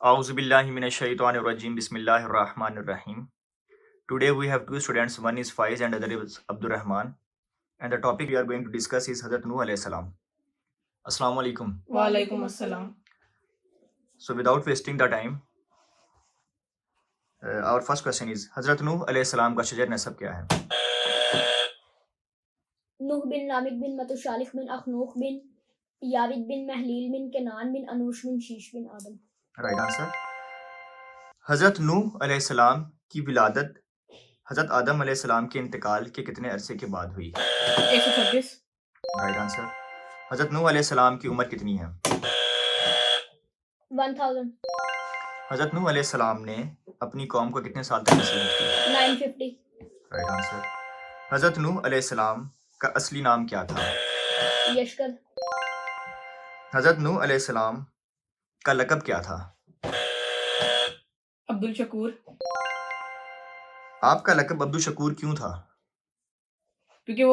Auzubillahi minash-shaytanir-rajim. Bismillahir-rahmanir-rahim. Today we have two students. One is Faiz and other is Abdur Rahman. And the topic we are going to discuss is Hazrat Nuh alayhi salam. Assalamu alaikum. Walaikum assalam. So without wasting the time, our first question is Hazrat Nuh alayhi salam का शजर नसब क्या है? नूह बिन लामिक बिन मतुशालिक बिन अखनूख बिन याविद बिन महलील बिन केनान बिन अनूश बिन शीश बिन आदम। Right answer. हजरत नूह अलैहि सलाम की विलादत हजरत आदम अलैहि सलाम के इंतकाल के कितने अरसे के बाद हुई? 126। Right answer. हजरत नूह अलैहि सलाम की उम्र कितनी है? 1000। हजरत नूह अलैहि सलाम ने अपनी कौम को कितने साल तक नसीहत की? 950। Right answer. हजरत नूह अलैहि सलाम का असली नाम क्या था? यशकर। हजरत नूह अलैहि सलाम का लक़ब क्या था? अब्दुल शकूर। आपका लक़ब अब्दुल शकूर क्यों था? क्योंकि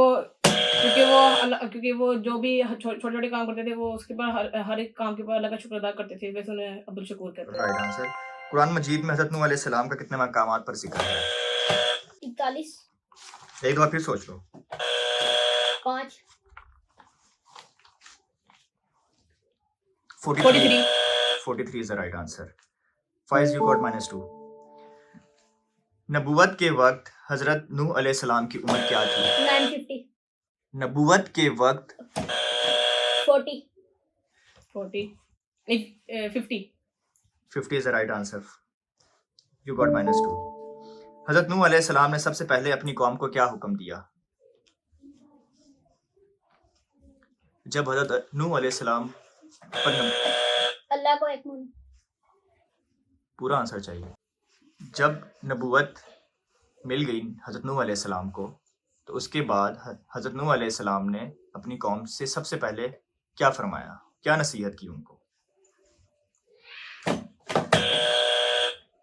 वो जो भी छोटे-छोटे काम करते थे वो उसके ऊपर हर एक काम के ऊपर अल्लाह का शुक्र अदा करते थे, वैसे उन्हें अब्दुल शकूर कहते हैं। Right answer. कुरान मजीद में हजरत नूह अलैहि सलाम का कितने मकामात पर जिक्र है? 41। एक बार फिर सोच लो। 5। 43 is the right answer. Faiz, you got -2. नबूवत के वक्त हजरत नूह अलैहि सलाम की उम्र क्या थी? 950। नबूवत के वक्त 40। 50 is the right answer. You got -2. हजरत नूह अलैहि सलाम ने सबसे पहले अपनी कौम को क्या हुक्म दिया? जब हजरत नूह अलैहि सलाम पर अल्लाह को एक मन। पूरा आंसर चाहिए। जब नबूवत मिल गई हजरत नूह अलैहि सलाम को, तो उसके बाद हजरत नूह अलैहि सलाम ने अपनी कौम से सबसे पहले क्या फरमाया, क्या नसीहत की उनको?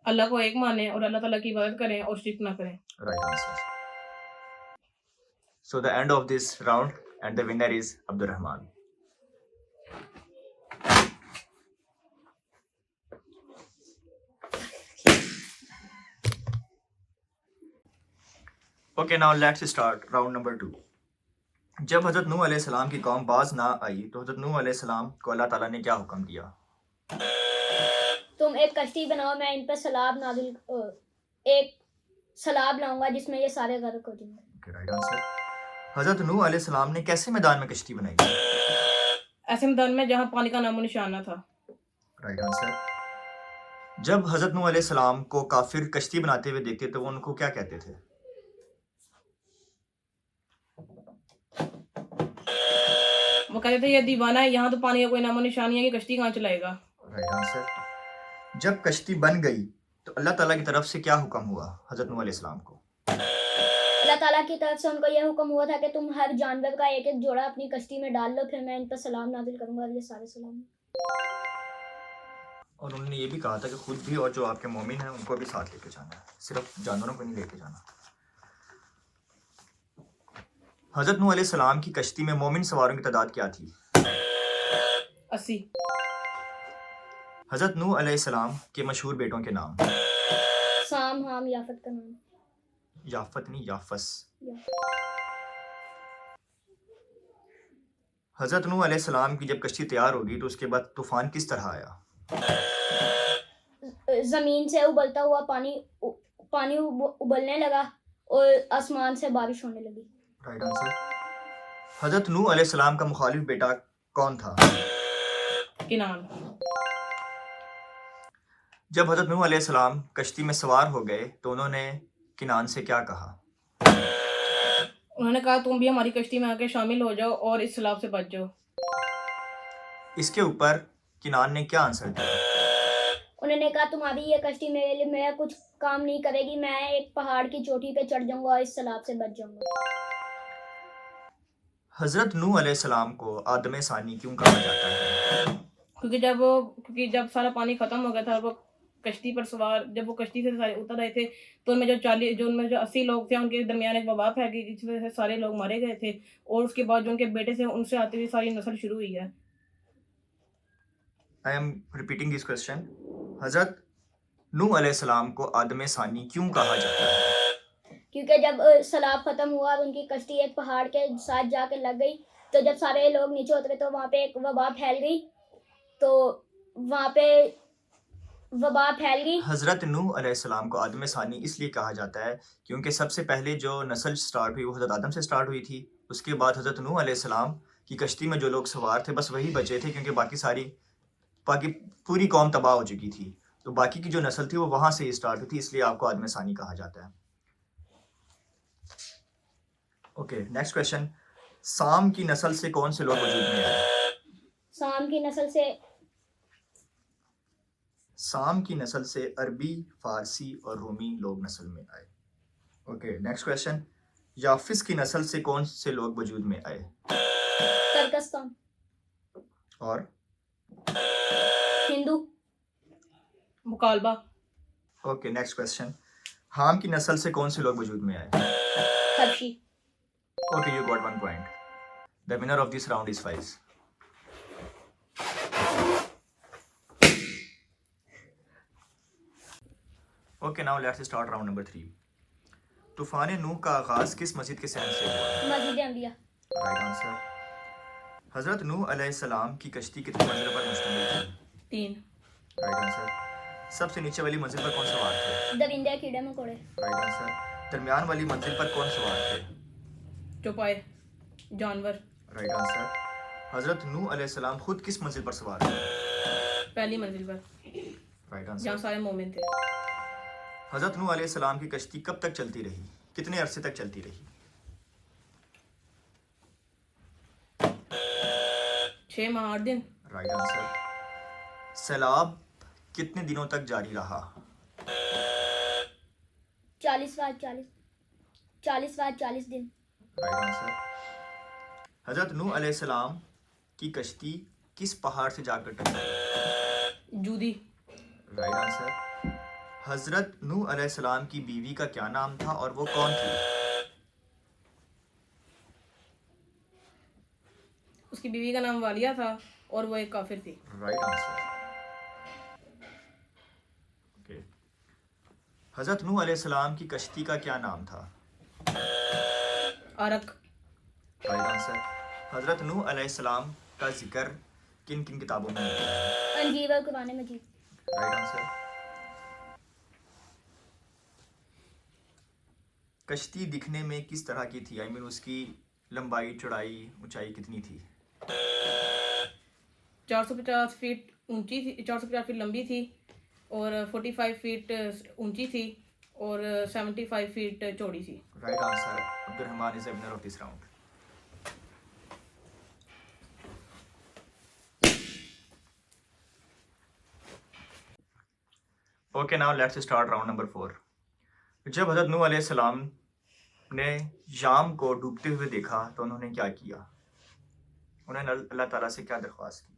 अल्लाह को एक माने और अल्लाह ताला की इबादत करें और शिरक ना करें। Right answer. So the end of this round and the winner is Abdur Rahman. Okay, now let's start round number 2. जब हजरत नूह अलैहि सलाम की कौम बाज ना आई तो हजरत नूह अलैहि सलाम को अल्लाह ताला ने क्या हुक्म दिया? तुम एक कश्ती बनाओ, मैं इन पर एक सलाब लाऊंगा जिसमें ये सारे गर्क हो जाएंगे। Okay, right answer. हजरत नूह अलैहि सलाम ने कैसे मैदान में कश्ती बनाई? ऐसे मैदान में जहाँ पानी का नामो निशान ना था। Right answer. जब हजरत नूह अलैहि सलाम को काफिर कश्ती बनाते हुए देखते तो वो उनको क्या कहते थे? वो कहते थे ये दीवाना है, यहाँ तो पानी का कोई नामो निशान नहीं है, ये कश्ती कहाँ चलाएगा। Right answer. जब कश्ती बन गई तो अल्लाह ताला की तरफ से क्या हुक्म हुआ हजरत नूह अलैहि सलाम को? अल्लाह ताला की तरफ से उनको यह हुक्म हुआ था कि तुम हर जानवर का एक एक जोड़ा अपनी कश्ती में डाल लो, फिर मैं इन पर सलाम नाजिल करूंगा और ये सारे सलाम। और उन्होंने ये भी कहा था कि खुद भी और जो आपके मोमिन हैं उनको भी साथ लेके जाना है, सिर्फ जानवरों को नहीं लेके जाना। हजरत नूह अलैहि सलाम की कश्ती में मोमिन सवारों की तादाद क्या थी? 80। हजरत नूह अलैहि सलाम के मशहूर बेटों के नाम? साम, हाम, याफत का नाम। याफत नहीं, याफस। हजरत नूह अलैहि सलाम की जब कश्ती तैयार होगी तो उसके बाद तूफान किस तरह आया? जमीन से उबलता हुआ पानी उबलने लगा और आसमान से बारिश होने लगी। Right answer. हजरत नूह अलैहि सलाम का मुखालिफ बेटा कौन था? किनान। जब हजरत नूह अलैहि सलाम कश्ती में सवार हो गए तो उन्होंने किनान से क्या कहा? उन्होंने कहा तुम भी हमारी कश्ती में आके शामिल हो जाओ और इस सलाब से बच जाओ। इसके ऊपर किनान ने क्या आंसर दिया? उन्होंने कहा तुम्हारी ये कश्ती मेरे लिए मेरा कुछ काम नहीं करेगी, मैं एक पहाड़ की चोटी पे चढ़ जाऊंगा और इस सलाब से बच जाऊंगा। हजरत नूह अलैहि सलाम को आदम सानी क्यों कहा जाता है? क्योंकि जब सारा पानी खत्म हो गया था, वो कश्ती पर सवार जब वो कश्ती से सारे उतर रहे थे तो उनमें जो 80 लोग थे उनके दरमियान एक वबा फैल गई जिसकी वजह से सारे लोग मारे गए थे और उसके बाद जो उनके बेटे थे उनसे आती हुई सारी नस्ल शुरू हुई है। I am repeating this question. हजरत नूह अलैहिस्सलाम को आदम सानी क्यों कहा जाता है? क्योंकि जब सैलाब खत्म हुआ और उनकी कश्ती एक पहाड़ के साथ जाके लग गई, तो जब सारे लोग नीचे उतरे तो वहाँ पे एक वबा फैल गई। तो वहाँ पे वबा फैल गई। हजरत नूह अलैहिस्सलाम को आदम सानी इसलिए कहा जाता है क्योंकि सबसे पहले जो नस्ल स्टार्ट हुई वो हजरत आदम से स्टार्ट हुई थी। उसके बाद हजरत नूह अलैहिस्सलाम की कश्ती में जो लोग सवार थे बस वही बचे थे, क्योंकि बाकी पूरी कौम तबाह हो चुकी थी। तो बाकी की जो नस्ल थी वो वहां से ही स्टार्ट हुई थी, इसलिए आपको आदम सानी कहा जाता है। Okay, next question. साम की नस्ल से कौन से लोग वजूद में आए? साम की नस्ल से अरबी, फारसी और रोमी लोग नस्ल में आए। Okay, next question. याफिस की नस्ल से कौन से लोग वजूद में आए? तुर्कस्तान, और हिंदू, मुकालबा, ओके, नेक्स्ट क्वेश्चन। हाम की नस्ल से कौन से लोग वजूद में आए? हबशी। Okay, you got 1 point. The winner of this round is Faiz. Okay, now let's start round number 3। तूफान नूह का आगाज किस मस्जिद के सहन से हुआ? मस्जिद अंबिया। Right answer. हजरत नूह अलैहिस्सलाम की कश्ती कितनी मंजिल पर मुश्तमिल थी? 3, राइट आंसर। सबसे नीचे वाली मंजिल पर कौन सवार थे? दरिंदे, कीड़े मकोड़े। Right answer. दरमियान वाली मंजिल पर कौन सवार थे? चौपाए, जानवर। Right answer. हजरत नूह अलैहिस्सलाम खुद किस मंजिल पर सवार थे? पहली मंजिल पर, राइट जहाँ आंसर। सारे मोमिन थे। हजरत नूह अलैहिस्सलाम की कश्ती कब तक चलती रही? कितने अरसे तक चलती रही? 6 माह 8 दिन। Right answer. सैलाब कितने दिनों तक जारी रहा? 40 दिन। Right answer. हजरत नूह अलैहिस्सलाम की कश्ती किस पहाड़ से जाकर टकराई? जूदी। Right answer. हजरत नूह अलैहिस्सलाम की बीवी का क्या नाम था और वो कौन थी? उसकी बीवी का नाम वालिया था और वो एक काफिर थी। Right answer. ओके। हजरत नूह अलैहिस्सलाम की कश्ती का क्या नाम था? आरक। Right answer. हजरत नूह अलैहिस्सलाम का जिक्र किन किन किताबों में मिलता है? अंजीर और कुरान मजीद। Right answer. कश्ती दिखने में किस तरह की थी? आई मीन उसकी लंबाई, चौड़ाई, ऊंचाई कितनी थी? 450 फीट ऊंची थी, 450 फीट लंबी थी और 45 फीट ऊंची थी और 75 फीट चौड़ी थी। Right answer. Abdurrahman is the winner of this round. Okay, now let's start round number 4। जब हजरत नूह अलैहिस्सलाम ने याम को डूबते हुए देखा तो उन्होंने क्या किया? उन्होंने अल्लाह ताला से क्या दरख्वास्त की?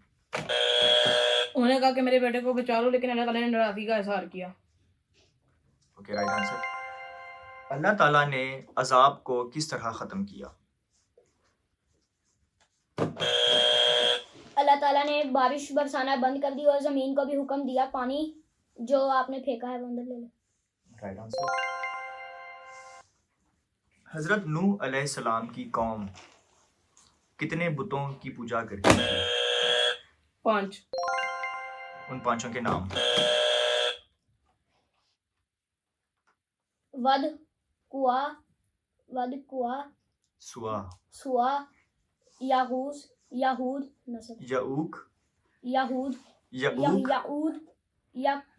उन्होंने कहा कि मेरे बेटे को बचा लो, लेकिन अल्लाह ताला ने नाराजगी का इजहार किया। Okay, right answer. अल्लाह ताला ने अजाब को किस तरह ख़त्म किया? अल्लाह ताला ने बारिश बरसाना बंद कर दी और ज़मीन को भी हुक्म दिया, पानी जो आपने फेंका है वो अंदर ले लो। Right answer. हजरत नूह अलैहिस्सलाम की कौम कितने बुतों की पूजा करती थी? 5। उन पांचों के नाम? वद, कुआ, सुआ, सुआ, याहूस, याहूद नस्ल, यऊक, याहूद, यऊक, याऊद,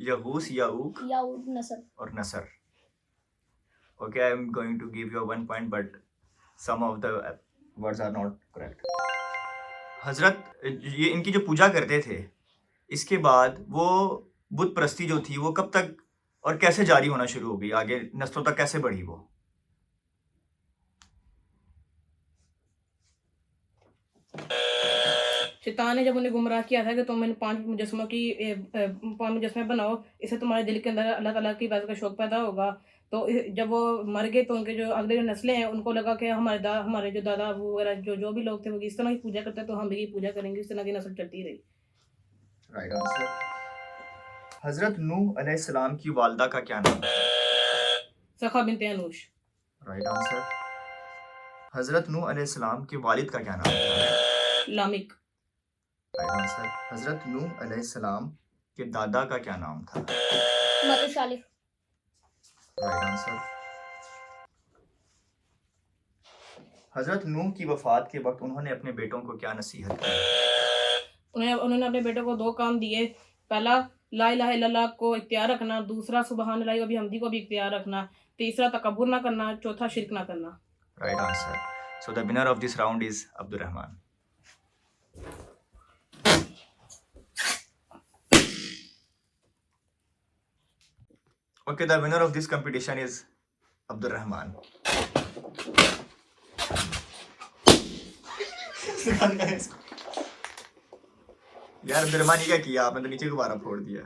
यहूस, यऊक याऊद नस्ल। और नसर। Okay, I am going to give you 1 point, but some of the words are not correct. हजरत ये इनकी जो पूजा करते थे, इसके बाद वो बुत परस्ती जो थी वो कब तक और कैसे जारी होना शुरू हो गई? आगे नस्लों तक कैसे बढ़ी वो? शैतान ने जब उन्हें गुमराह किया था कि तुम इन 5 मुजस्मे बनाओ, इससे तुम्हारे दिल के अंदर अल्लाह ताला की इबादत का शौक पैदा होगा। तो जब वो मर गए तो उनके जो अगले जो नस्लें हैं उनको लगा कि हमारे जो दादा अबू वगैरह जो भी लोग थे वो इस तरह की पूजा करते हैं, तो हम भी पूजा करेंगे। इस तरह की नस्ल चलती रही। Right answer. हजरत नूह अलैहिस्सलाम की वालदा का क्या नाम था? सखा बिनते अनूश। Right answer. हजरत नूह अलैहिस्सलाम के वालिद का क्या नाम था? लामिक। Right answer. हजरत नूह अलैहिस्सलाम के दादा का क्या नाम था? मतुशालिफ। Right answer. हजरत नूह की वफात के वक्त उन्होंने अपने बेटों को क्या नसीहत की? उन्होंने अपने बेटे को 2 काम दिए। पहला ला इलाहा इल्लल्लाह को इख्तियार रखना, दूसरा सुबहान अल्लाह व बिहम्दी को भी इख्तियार रखना, तीसरा तकब्बुर ना करना, चौथा शिर्क ना करना। Right answer. So the winner of this round is Abdul Rahman. Okay, the winner of this competition is Abdul Rahman. यार अब्दुल रहमान ये क्या किया आपने? तो नीचे गुब्बारा फोड़ दिया।